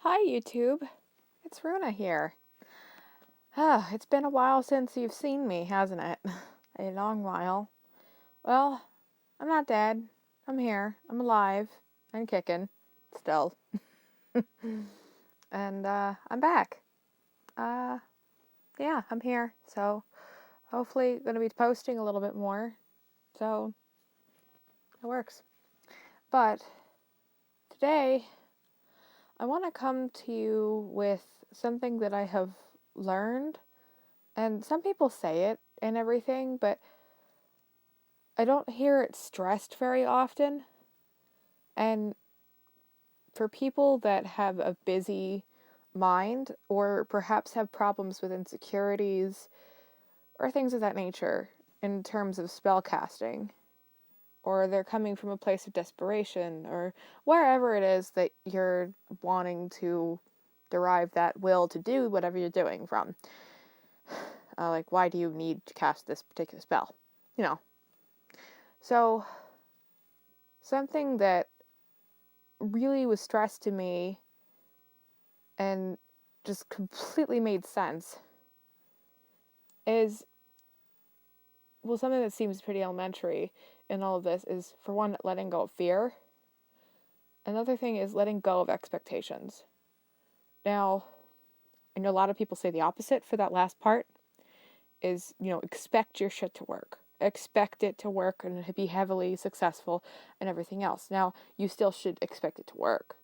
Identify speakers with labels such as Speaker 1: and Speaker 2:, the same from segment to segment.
Speaker 1: Hi YouTube, it's Runa here. It's been a while since you've seen me, hasn't it? A long while. Well, I'm not dead. I'm here. I'm alive and kicking still. And I'm back. Uh yeah, I'm here. So hopefully going to be posting a little bit more. So it works. But today I want to come to you with something that I have learned, and some people say it and everything, but I don't hear it stressed very often. And for people that have a busy mind or perhaps have problems with insecurities or things of that nature in terms of spell casting, or they're coming from a place of desperation, or wherever it is that you're wanting to derive that will to do whatever you're doing from. Like, why do you need to cast this particular spell? You know. So, something that really was stressed to me and just completely made sense is, well, something that seems pretty elementary in all of this is, for one, letting go of fear. Another thing is letting go of expectations. Now, I know a lot of people say the opposite for that last part is, expect your shit to work. Expect it to work and be heavily successful and everything else. Now, you still should expect it to work.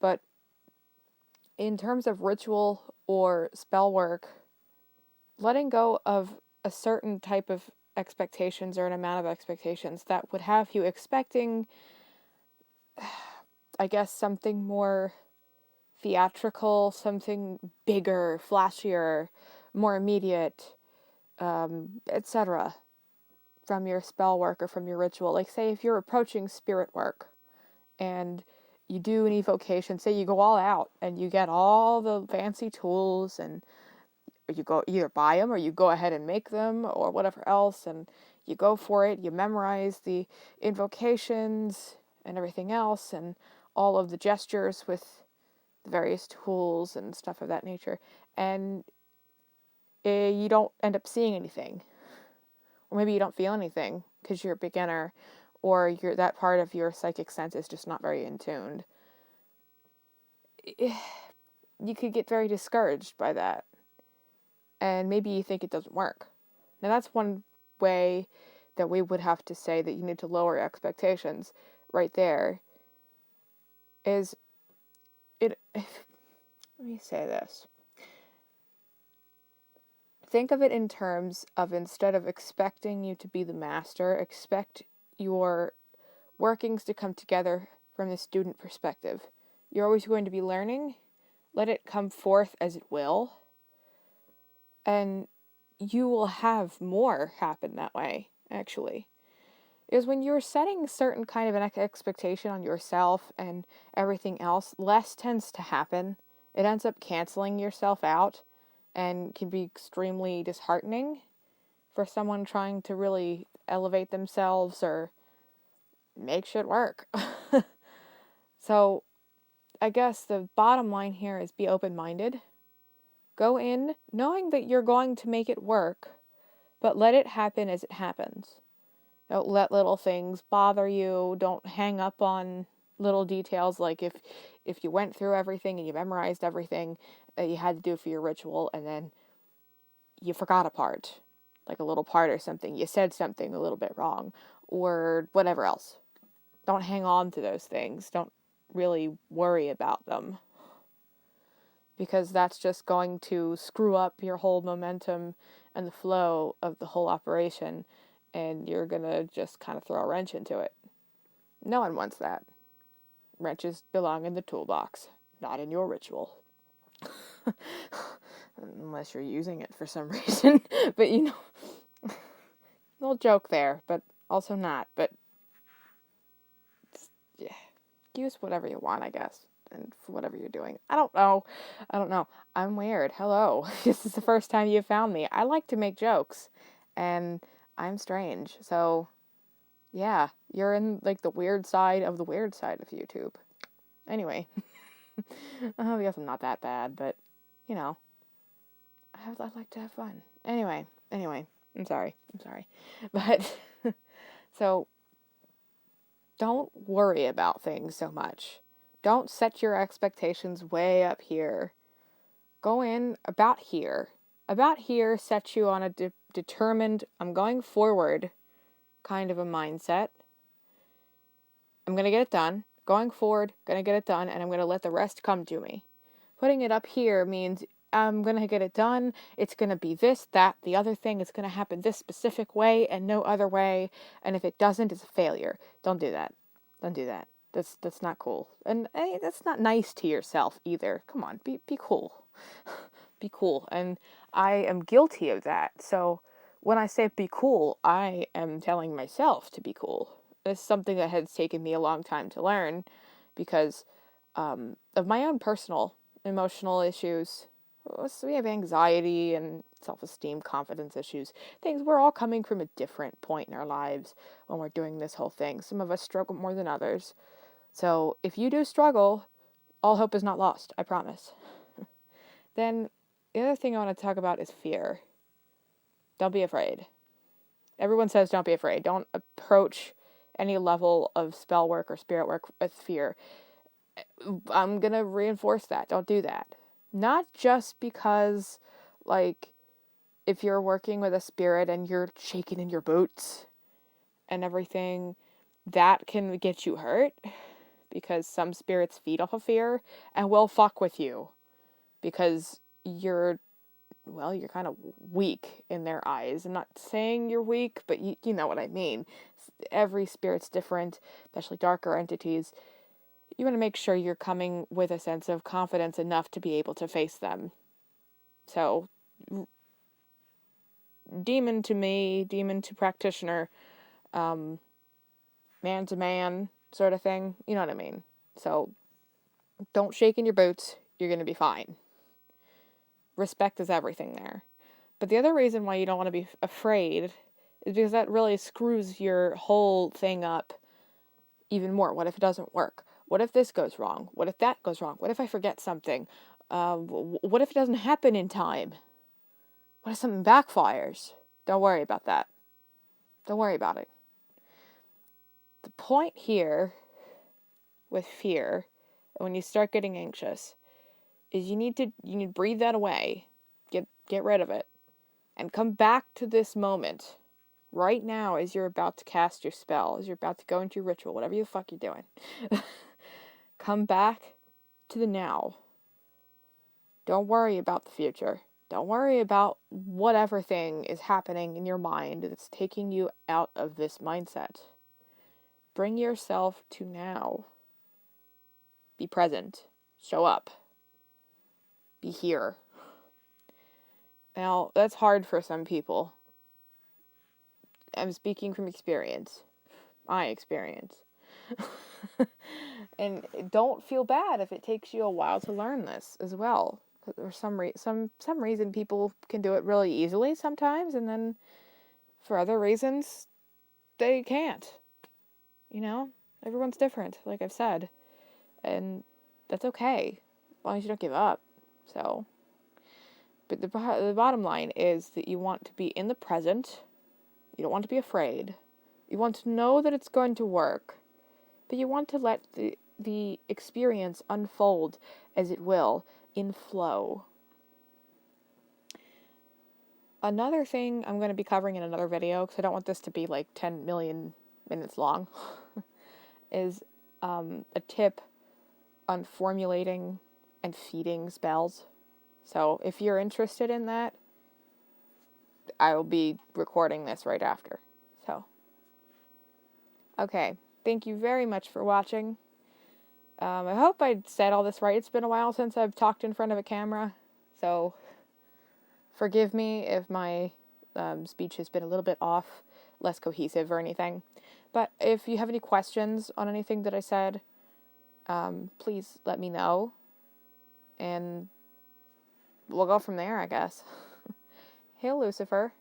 Speaker 1: But in terms of ritual or spell work, letting go of a certain type of expectations or an amount of expectations that would have you expecting, I guess, something more theatrical, something bigger, flashier, more immediate, etc. from your spell work or from your ritual. Like, say, if you're approaching spirit work and you do an evocation, say you go all out and you get all the fancy tools, and you go either buy them or you go ahead and make them or whatever else, and you go for it, you memorize the invocations and everything else and all of the gestures with the various tools and stuff of that nature, and you don't end up seeing anything, or maybe you don't feel anything because you're a beginner, or that part of your psychic sense is just not very in tuned. You could get very discouraged by that, and maybe you think it doesn't work. Now, that's one way that we would have to say that you need to lower expectations right there. Is it? Let me say this. Think of it in terms of, instead of expecting you to be the master, expect your workings to come together from the student perspective. You're always going to be learning. Let it come forth as it will. And you will have more happen that way, actually. Is when you're setting certain kind of an expectation on yourself and everything else, less tends to happen. It ends up canceling yourself out and can be extremely disheartening for someone trying to really elevate themselves or make shit work. So I guess the bottom line here is be open-minded. Go in knowing that you're going to make it work, but let it happen as it happens. Don't let little things bother you. Don't hang up on little details, like if you went through everything and you memorized everything that you had to do for your ritual and then you forgot a part, like a little part or something. You said something a little bit wrong or whatever else. Don't hang on to those things. Don't really worry about them, because that's just going to screw up your whole momentum and the flow of the whole operation, and you're going to just kind of throw a wrench into it. No one wants that. Wrenches belong in the toolbox, not in your ritual. Unless you're using it for some reason. But little joke there, but also not. But yeah, use whatever you want, I guess, and for whatever you're doing. I don't know. I'm weird. Hello. This is the first time you found me. I like to make jokes, and I'm strange. So, yeah, you're in like the weird side of YouTube. Anyway, I guess I'm not that bad, but, you know, I'd like to have fun. Anyway, I'm sorry. But, so, don't worry about things so much. Don't set your expectations way up here. Go in about here. About here sets you on a determined, I'm going forward kind of a mindset. I'm going to get it done. Going forward, going to get it done, and I'm going to let the rest come to me. Putting it up here means I'm going to get it done. It's going to be this, that, the other thing. It's going to happen this specific way and no other way. And if it doesn't, it's a failure. Don't do that. Don't do that. That's not cool. And hey, that's not nice to yourself either. Come on, be cool. Be cool. And I am guilty of that. So when I say be cool, I am telling myself to be cool. It's something that has taken me a long time to learn because of my own personal emotional issues. So we have anxiety and self-esteem, confidence issues, things. We're all coming from a different point in our lives when we're doing this whole thing. Some of us struggle more than others. So if you do struggle, all hope is not lost, I promise. Then the other thing I want to talk about is fear. Don't be afraid. Everyone says don't be afraid. Don't approach any level of spell work or spirit work with fear. I'm going to reinforce that. Don't do that. Not just because, like, if you're working with a spirit and you're shaking in your boots and everything, that can get you hurt. Because some spirits feed off of fear and will fuck with you. Because you're kind of weak in their eyes. I'm not saying you're weak, but you know what I mean. Every spirit's different, especially darker entities. You want to make sure you're coming with a sense of confidence enough to be able to face them. So, demon to me, demon to practitioner, man to man sort of thing. You know what I mean? So, don't shake in your boots. You're going to be fine. Respect is everything there. But the other reason why you don't want to be afraid is because that really screws your whole thing up even more. What if it doesn't work? What if this goes wrong? What if that goes wrong? What if I forget something? What if it doesn't happen in time? What if something backfires? Don't worry about that. Don't worry about it. The point here with fear, when you start getting anxious, is you need to breathe that away. Get rid of it. And come back to this moment. Right now, as you're about to cast your spell, as you're about to go into your ritual, whatever the fuck you're doing. Come back to the now. Don't worry about the future. Don't worry about whatever thing is happening in your mind that's taking you out of this mindset. Bring yourself to now. Be present. Show up. Be here. Now, that's hard for some people. I'm speaking from experience. My experience. And don't feel bad if it takes you a while to learn this as well. For some reason people can do it really easily sometimes, and then for other reasons they can't. You know, everyone's different, like I've said, and that's okay as long as you don't give up. So, but the bottom line is that you want to be in the present. You don't want to be afraid. You want to know that it's going to work, but you want to let the experience unfold as it will, in flow. Another thing I'm going to be covering in another video, because I don't want this to be like 10 million minutes long, is a tip on formulating and feeding spells. So if you're interested in that, I will be recording this right after. So, okay. Thank you very much for watching. I hope I said all this right. It's been a while since I've talked in front of a camera, so forgive me if my speech has been a little bit off, less cohesive or anything. But if you have any questions on anything that I said, please let me know, and we'll go from there, I guess. Hail Lucifer.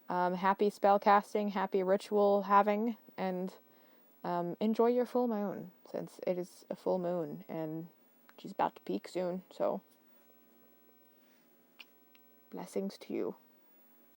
Speaker 1: Happy spell casting, happy ritual having, and enjoy your full moon, since it is a full moon, and She's about to peak soon, so blessings to you.